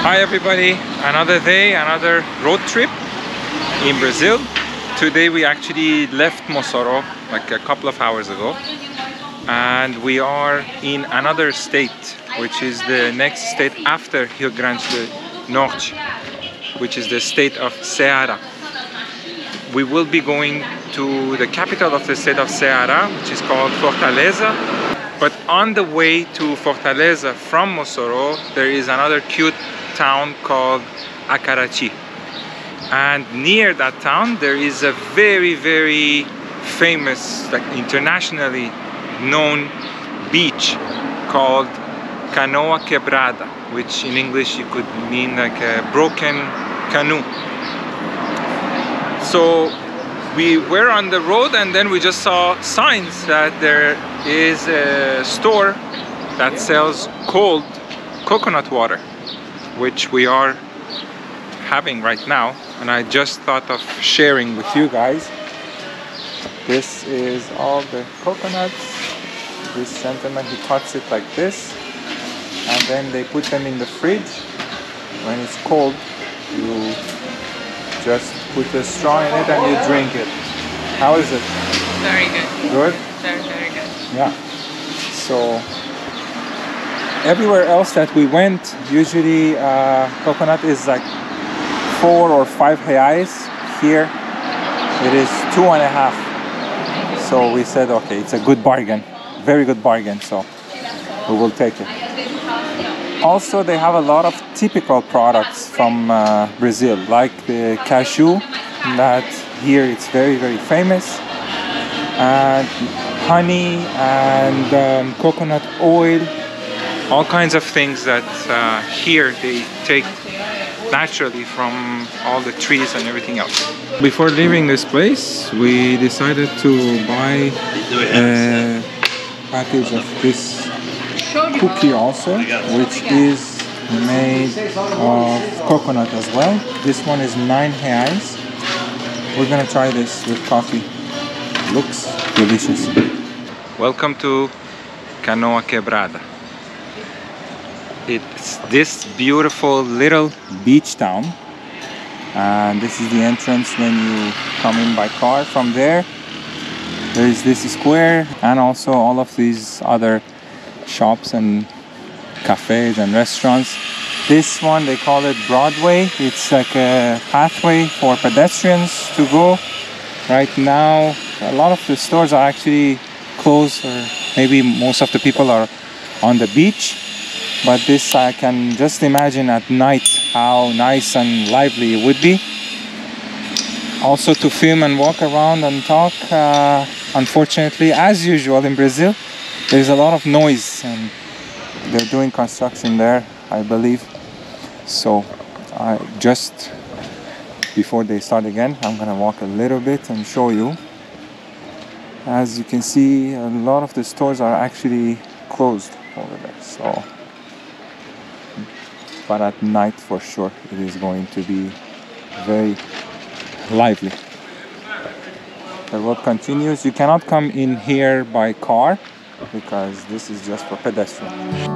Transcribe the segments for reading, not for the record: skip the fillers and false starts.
Hi everybody, another day, another road trip in Brazil. Today we actually left Mossoró like a couple of hours ago, and we are in another state, which is the next state after Rio Grande do Norte, which is the state of Ceará. We will be going to the capital of the state of Ceará, which is called Fortaleza. But on the way to Fortaleza from Mossoró, there is another cute town called Aracati. And near that town, there is a very famous, like internationally known beach called Canoa Quebrada, which in English you could mean like a broken canoe. So we were on the road and then we just saw signs that there is a store that sells cold coconut water, which we are having right now, and I just thought of sharing with you guys. This is all the coconuts. This gentleman, he cuts it like this, and then they put them in the fridge. When it's cold, you just put a straw in it and you drink it. How is it? Very good. Good? Very good. Yeah. So everywhere else that we went, usually coconut is like 4 or 5 reais. Here it is 2.5. So we said, okay, it's a good bargain, very good bargain, so we will take it. Also, they have a lot of typical products from Brazil, like the cashew, that here it's very famous, and honey and coconut oil, all kinds of things that here they take naturally from all the trees and everything else. Before leaving this place, we decided to buy a package of this cookie also, which is made of coconut as well. This one is 9 reais. We're gonna try this with coffee. Looks delicious. Welcome to Canoa Quebrada. It's this beautiful little beach town, and this is the entrance when you come in by car. From there is this square, and also all of these other shops and cafes and restaurants. This one, they call it Broadway. It's like a pathway for pedestrians to go. Right now a lot of the stores are actually closed, or maybe most of the people are on the beach. But this, I can just imagine at night how nice and lively it would be. Also to film and walk around and talk. Unfortunately, as usual in Brazil, there's a lot of noise, and they're doing construction there, I believe. So just before they start again, I'm gonna walk a little bit and show you. As you can see, a lot of the stores are actually closed over there. So, but at night for sure it is going to be very lively. The road continues. You cannot come in here by car because this is just for pedestrians.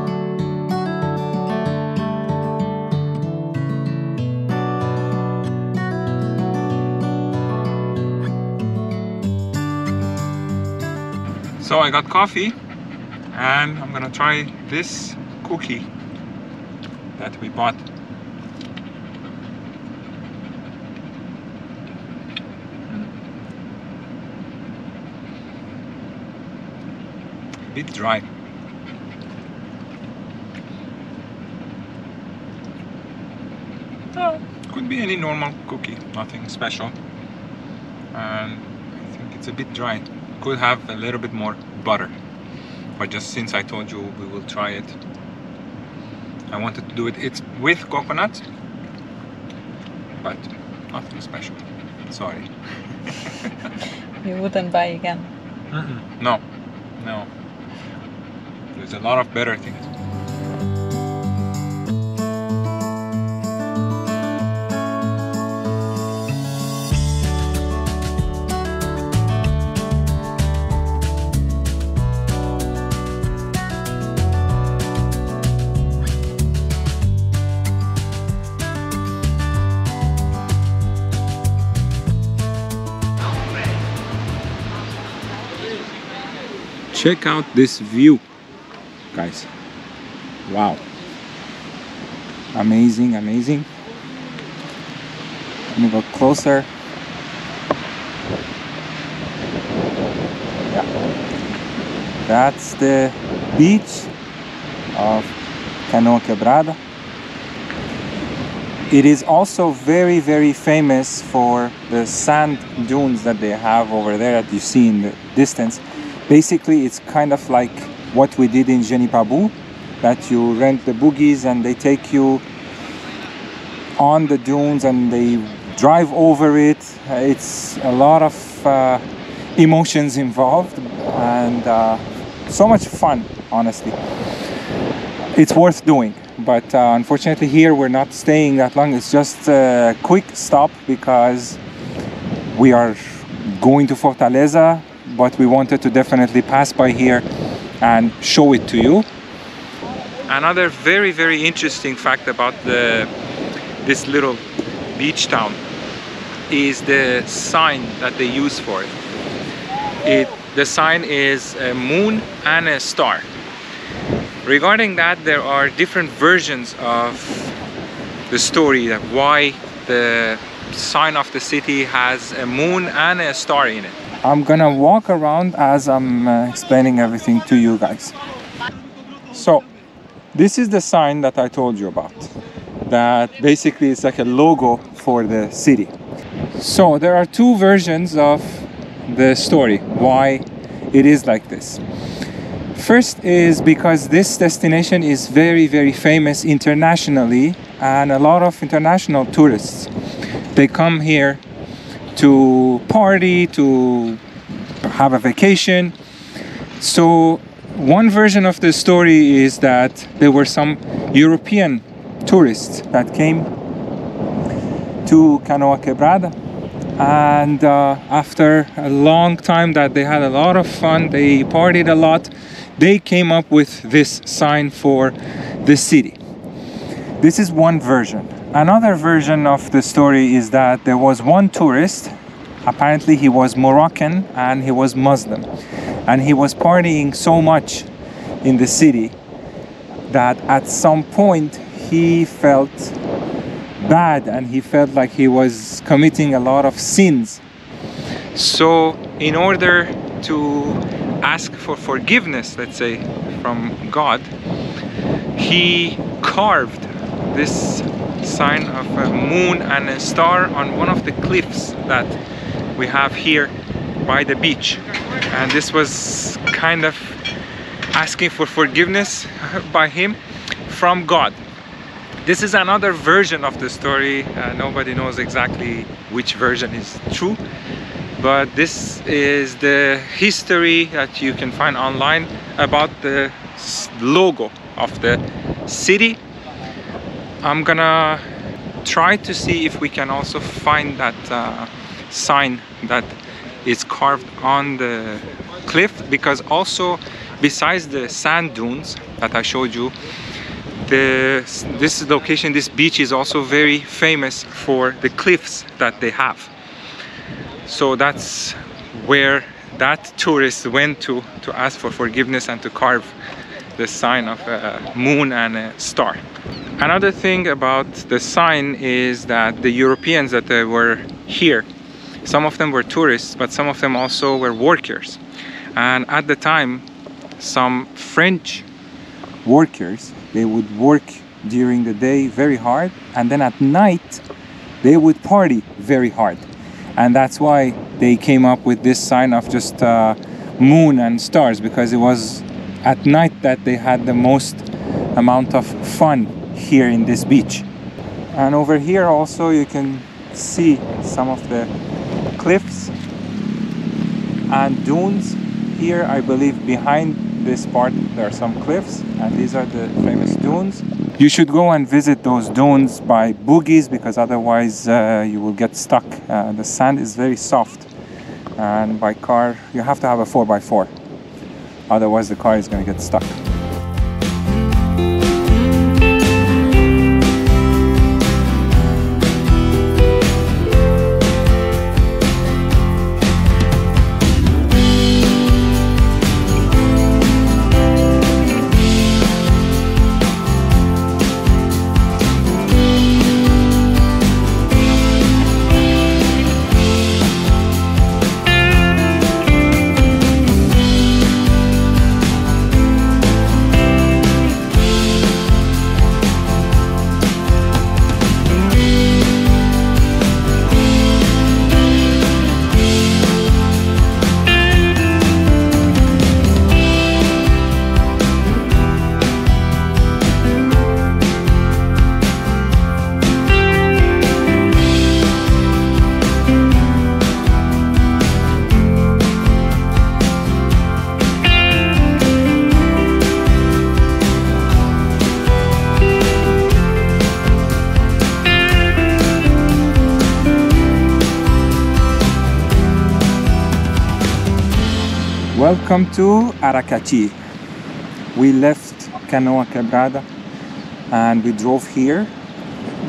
So I got coffee, and I'm gonna try this cookie that we bought. A bit dry. Oh, could be any normal cookie, nothing special. And I think it's a bit dry. Could have a little bit more butter, but just since I told you we will try it, I wanted to do it. It's with coconut, but nothing special. Sorry. You wouldn't buy again? No. There's a lot of better things. check out this view, guys. Wow. Amazing, amazing. Let me go closer. Yeah. That's the beach of Canoa Quebrada. It is also very, very famous for the sand dunes that they have over there that you see in the distance. Basically, it's kind of like what we did in Genipabu, that you rent the buggies and they take you on the dunes and they drive over it. It's a lot of emotions involved and so much fun, honestly. It's worth doing. But unfortunately here we're not staying that long. It's just a quick stop because we are going to Fortaleza, but we wanted to definitely pass by here and show it to you. Another very, very interesting fact about this little beach town is the sign that they use for it. The sign is a moon and a star. Regarding that, there are different versions of the story of why the sign of the city has a moon and a star in it. I'm gonna walk around as I'm explaining everything to you guys. So, this is the sign that I told you about. That basically is like a logo for the city. So, there are two versions of the story, why it is like this. First is because this destination is very, very famous internationally, and a lot of international tourists, they come here to party, to have a vacation. So one version of the story is that there were some European tourists that came to Canoa Quebrada, and after a long time that they had a lot of fun, they partied a lot, they came up with this sign for the city. This is one version. Another version of the story is that there was one tourist, apparently he was Moroccan and he was Muslim, and he was partying so much in the city that at some point he felt bad and he felt like he was committing a lot of sins. So in order to ask for forgiveness, let's say, from God, he carved this sign of a moon and a star on one of the cliffs that we have here by the beach. And this was kind of asking for forgiveness by him from God. This is another version of the story. Nobody knows exactly which version is true, but this is the history that you can find online about the logo of the city. I'm gonna try to see if we can also find that sign that is carved on the cliff, because also besides the sand dunes that I showed you, this location, this beach, is also very famous for the cliffs that they have. So that's where that tourist went to ask for forgiveness and to carve the sign of a moon and a star. Another thing about the sign is that the Europeans that were here, some of them were tourists, but some of them also were workers. And at the time, some French workers, they would work during the day very hard, and then at night they would party very hard. And that's why they came up with this sign of just moon and stars, because it was at night that they had the most amount of fun here in this beach. And over here also you can see some of the cliffs and dunes. Here, I believe behind this part there are some cliffs, and these are the famous dunes. You should go and visit those dunes by buggies, because otherwise you will get stuck. The sand is very soft, and by car you have to have a 4x4, otherwise the car is going to get stuck. Welcome to Aracati. We left Canoa, Quebrada, and we drove here.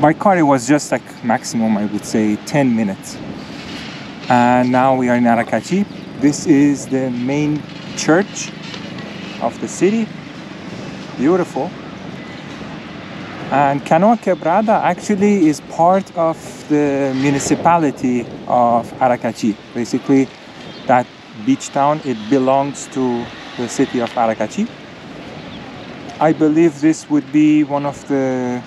By car it was just like maximum, I would say, 10 minutes. And now we are in Aracati. This is the main church of the city. Beautiful. And Canoa Quebrada actually is part of the municipality of Aracati. Basically, that beach town, it belongs to the city of Aracati. I believe this would be one of the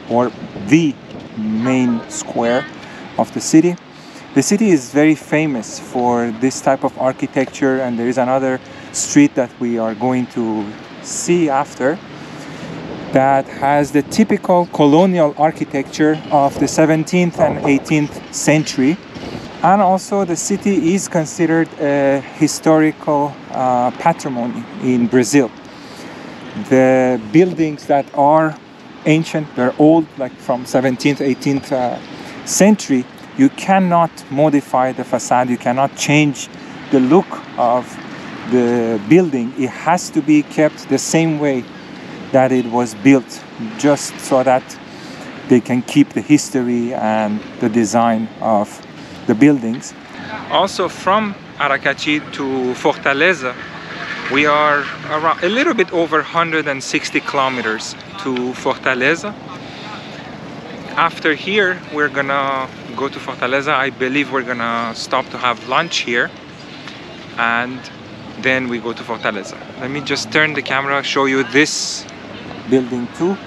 or the main square of the city. The city is very famous for this type of architecture, and there is another street that we are going to see after that has the typical colonial architecture of the 17th and 18th century. And also the city is considered a historical patrimony in Brazil. The buildings that are ancient, they're old, like from 17th, 18th century, you cannot modify the facade, you cannot change the look of the building. It has to be kept the same way that it was built, just so that they can keep the history and the design of the buildings. Also from Aracati to Fortaleza, we are around a little bit over 160 kilometers to Fortaleza. After here, we're gonna go to Fortaleza. I believe we're gonna stop to have lunch here, and then we go to Fortaleza. Let me just turn the camera, show you this building too.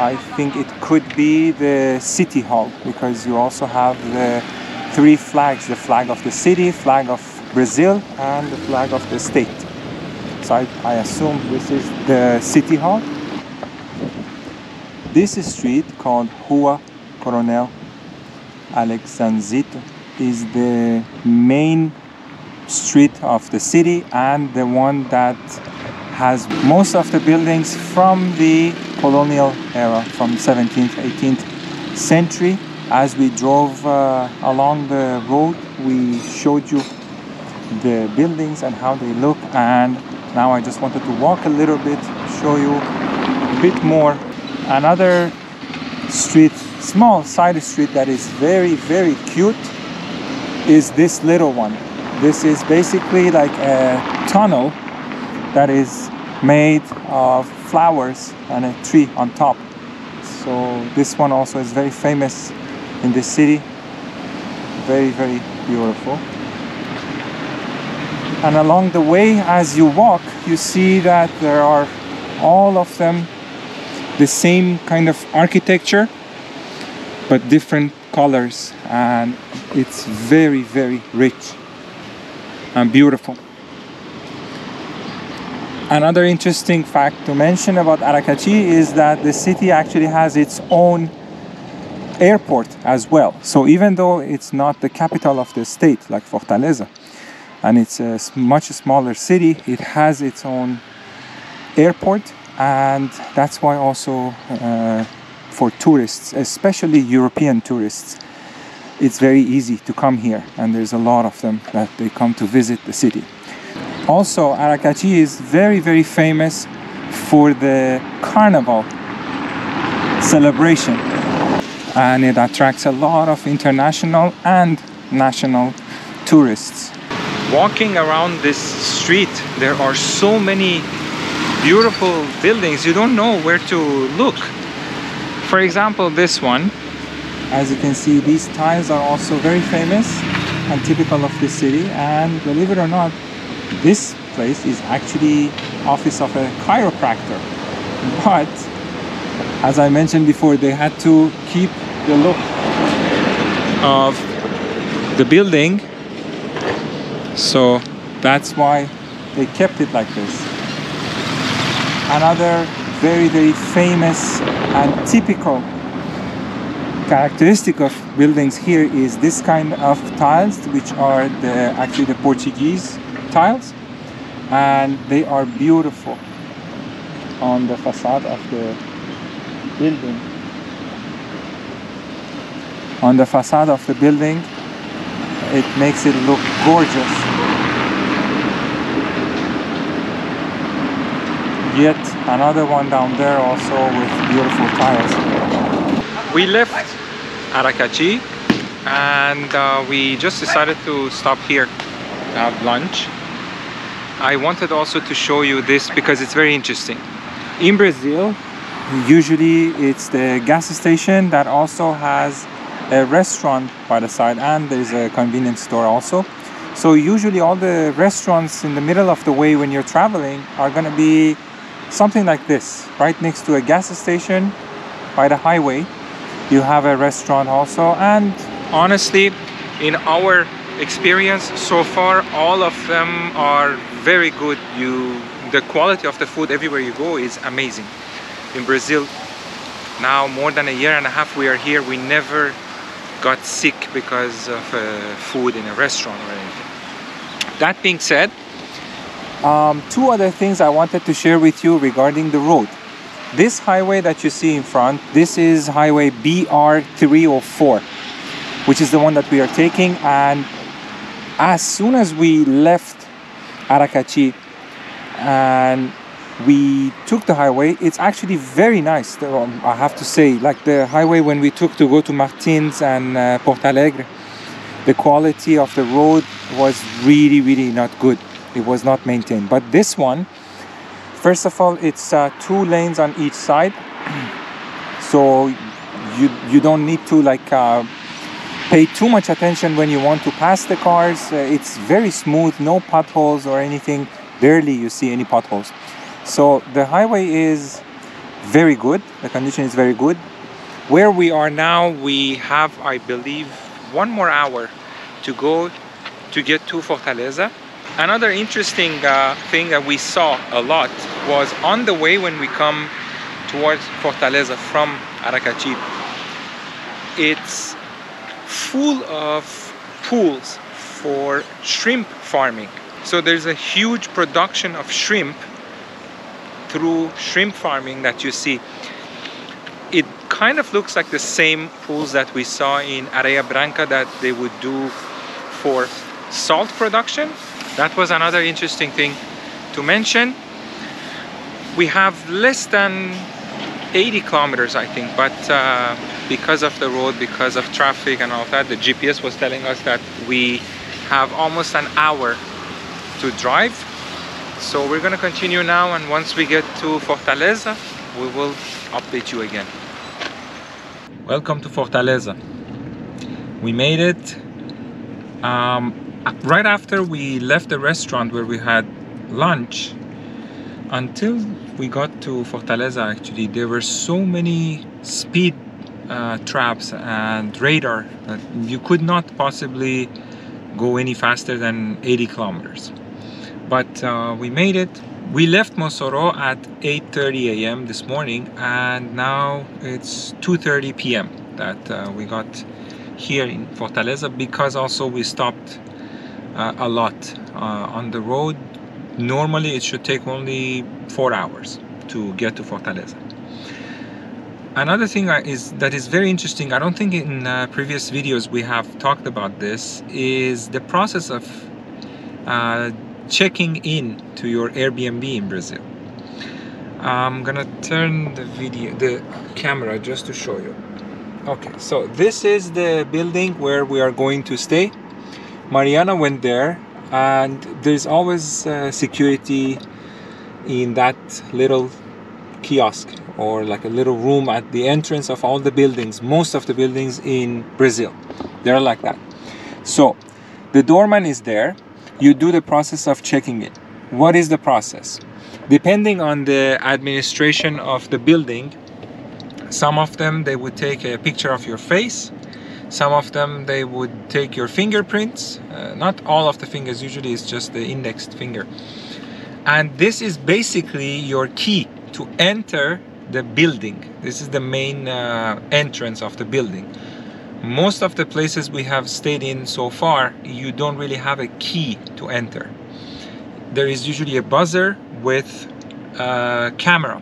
I think it could be the city hall, because you also have the three flags, the flag of the city, flag of Brazil, and the flag of the state. So I assume this is the city hall. This street, called Rua Coronel Alexandrito, is the main street of the city and the one that has most of the buildings from the colonial era, from 17th, 18th century. As we drove along the road, we showed you the buildings and how they look, and now I just wanted to walk a little bit, show you a bit more. Another street, small side street that is very, very cute is this little one. This is basically like a tunnel that is made of flowers and a tree on top. So this one also is very famous in this city. Very, very beautiful. And along the way, as you walk, you see that there are all of them the same kind of architecture, but different colors, and it's very, very rich and beautiful. Another interesting fact to mention about Aracati is that the city actually has its own airport as well. So even though it's not the capital of the state like Fortaleza, and it's a much smaller city, it has its own airport, and that's why also for tourists, especially European tourists, it's very easy to come here, and there's a lot of them that they come to visit the city. Also, Aracati is very, very famous for the carnival celebration, and it attracts a lot of international and national tourists. Walking around this street, there are so many beautiful buildings, you don't know where to look. For example, this one, as you can see, these tiles are also very famous and typical of the city, and believe it or not, this place is actually office of a chiropractor. But as I mentioned before, they had to keep the look of the building, so that's why they kept it like this. Another very, very famous and typical characteristic of buildings here is this kind of tiles, which are actually the Portuguese tiles, and they are beautiful on the facade of the building. On the facade of the building, it makes it look gorgeous. yet another one down there also with beautiful tiles. We left Aracati and we just decided to stop here to have lunch. I wanted also to show you this because it's very interesting. In Brazil, usually it's the gas station that also has a restaurant by the side, and there's a convenience store also. So usually all the restaurants in the middle of the way when you're traveling are going to be something like this, right next to a gas station by the highway. You have a restaurant also, and honestly, in our experience so far, all of them are very good. The quality of the food everywhere you go is amazing. In Brazil, now more than a year and a half we are here, we never got sick because of food in a restaurant or anything. That being said, two other things I wanted to share with you regarding the road. This highway that you see in front, this is highway BR304, which is the one that we are taking. And as soon as we left Aracati and we took the highway, it's actually very nice, I have to say. Like the highway when we took to go to Martins and Porto Alegre, the quality of the road was really not good. It was not maintained. But this one, first of all, it's 2 lanes on each side, so you don't need to pay too much attention when you want to pass the cars. It's very smooth, no potholes or anything. Barely you see any potholes. So the highway is very good. The condition is very good. Where we are now, we have, I believe, 1 more hour to go to get to Fortaleza. Another interesting thing that we saw a lot was on the way when we come towards Fortaleza from Aracati. It's full of pools for shrimp farming. So there's a huge production of shrimp through shrimp farming that you see. It kind of looks like the same pools that we saw in Areia Branca that they would do for salt production. That was another interesting thing to mention. We have less than 80 kilometers, I think, but because of the road, because of traffic and all of that, the GPS was telling us that we have almost an hour to drive. So we're going to continue now, and once we get to Fortaleza, we will update you again. Welcome to Fortaleza. We made it. Right after we left the restaurant where we had lunch, until we got to Fortaleza, actually, there were so many speed traps and radar that you could not possibly go any faster than 80 kilometers. But we made it. We left Mossoró at 8:30 a.m. this morning, and now it's 2:30 p.m. that we got here in Fortaleza, because also we stopped a lot on the road. Normally it should take only 4 hours to get to Fortaleza. Another thing that is very interesting, I don't think in previous videos we have talked about this, is the process of checking in to your Airbnb in Brazil. I'm gonna turn the camera just to show you. Okay, so this is the building where we are going to stay. Mariana went there, and there's always security in that little kiosk, or like a little room at the entrance of all the buildings. Most of the buildings in Brazil, they're like that. So the doorman is there. You do the process of checking in. What is the process? Depending on the administration of the building, some of them they would take a picture of your face. Some of them they would take your fingerprints. Not all of the fingers, usually it's just the indexed finger. And this is basically your key to enter the building. This is the main entrance of the building. Most of the places we have stayed in so far, you don't really have a key to enter. There is usually a buzzer with a camera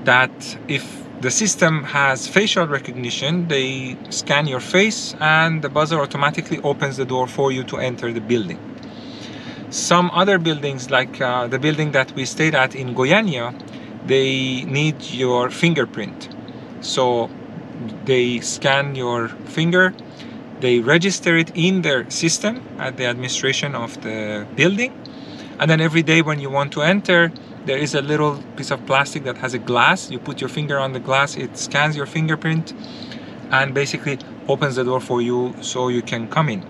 that, if the system has facial recognition, they scan your face and the buzzer automatically opens the door for you to enter the building. Some other buildings, like the building that we stayed at in Goiânia, they need your fingerprint. So they scan your finger, they register it in their system at the administration of the building, and then every day when you want to enter, there is a little piece of plastic that has a glass. You put your finger on the glass, it scans your fingerprint and basically opens the door for you so you can come in.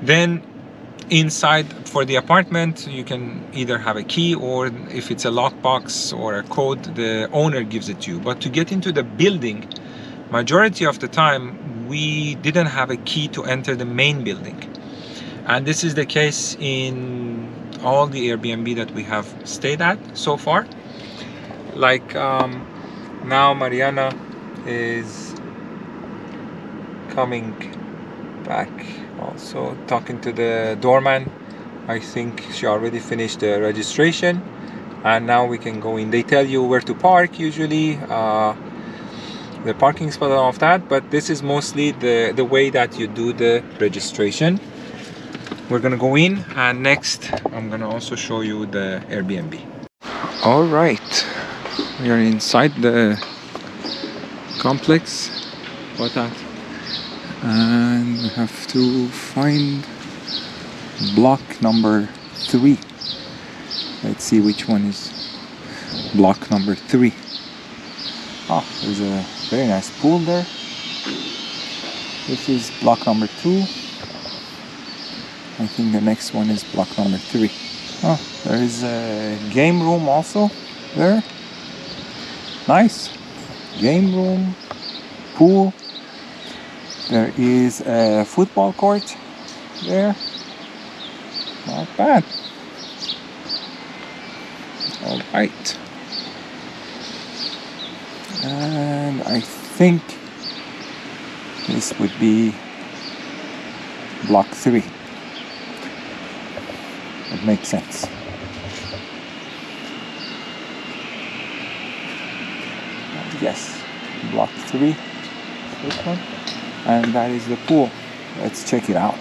Then inside for the apartment, you can either have a key, or if it's a lockbox or a code, the owner gives it to you. But to get into the building, majority of the time we didn't have a key to enter the main building, and this is the case in all the Airbnb that we have stayed at so far. Like now Mariana is coming back, also talking to the doorman. I think she already finished the registration, and now we can go in. They tell you where to park usually, the parking spot and all of that, but this is mostly the way that you do the registration. We're gonna go in, and next I'm gonna also show you the Airbnb. All right, we are inside the complex. What that? And we have to find block number 3. Let's see which one is block number 3. Oh, there's a very nice pool there. This is block number 2. I think the next one is block number 3. Oh, there is a game room also there. Nice. Game room, pool. There is a football court there. Not bad. All right. And I think this would be block 3. It makes sense. Yes, block 3. This one. And that is the pool. Let's check it out.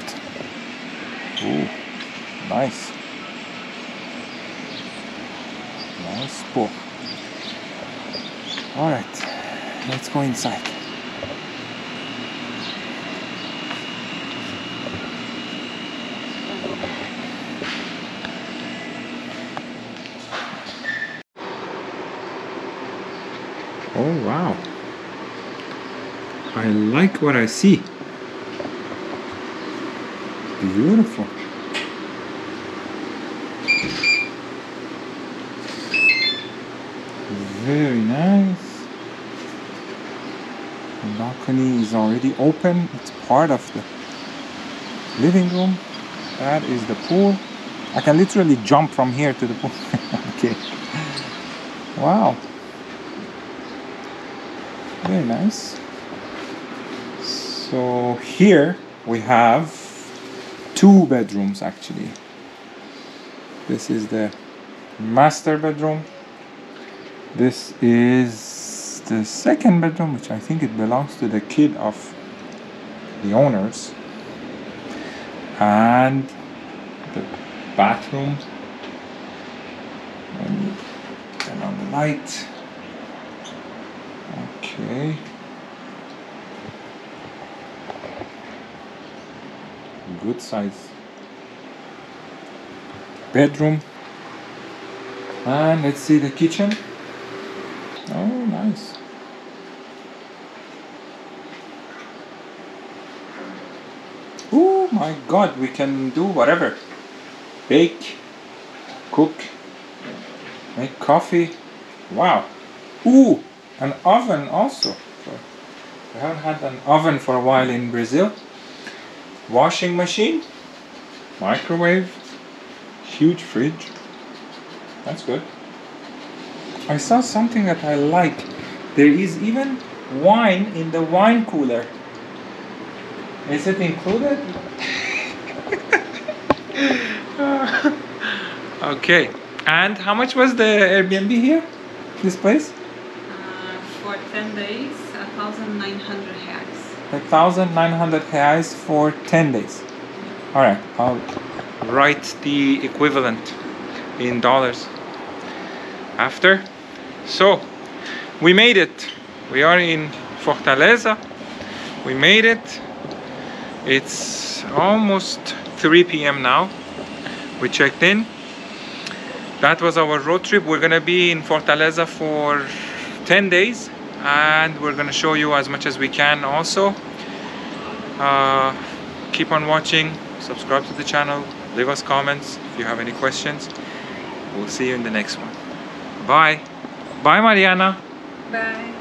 Ooh, nice. Nice pool. All right, let's go inside. Oh wow, I like what I see. Beautiful. Very nice. The balcony is already open. It's part of the living room. That is the pool. I can literally jump from here to the pool. Okay. Wow. Very nice. So here we have 2 bedrooms actually. This is the master bedroom. This is the second bedroom, which I think it belongs to the kid of the owners. And the bathroom. Let me turn on the light. Okay. Good size bedroom. And let's see the kitchen. Oh, nice. Oh my God, we can do whatever. Bake, cook, make coffee. Wow. Ooh, an oven also. I haven't had an oven for a while in Brazil. Washing machine, microwave, huge fridge. That's good. I saw something that I like. There is even wine in the wine cooler. Is it included? Okay. And how much was the Airbnb here? This place? For 10 days, 1,900 reais. 1,900 reais for 10 days. All right, write the equivalent in dollars after. So we made it. We are in Fortaleza. We made it. It's almost 3 p.m. now. We checked in. That was our road trip. We're gonna be in Fortaleza for 10 days and we're gonna show you as much as we can also. Keep on watching, subscribe to the channel, leave us comments if you have any questions. We'll see you in the next one. Bye. Bye, Mariana. Bye.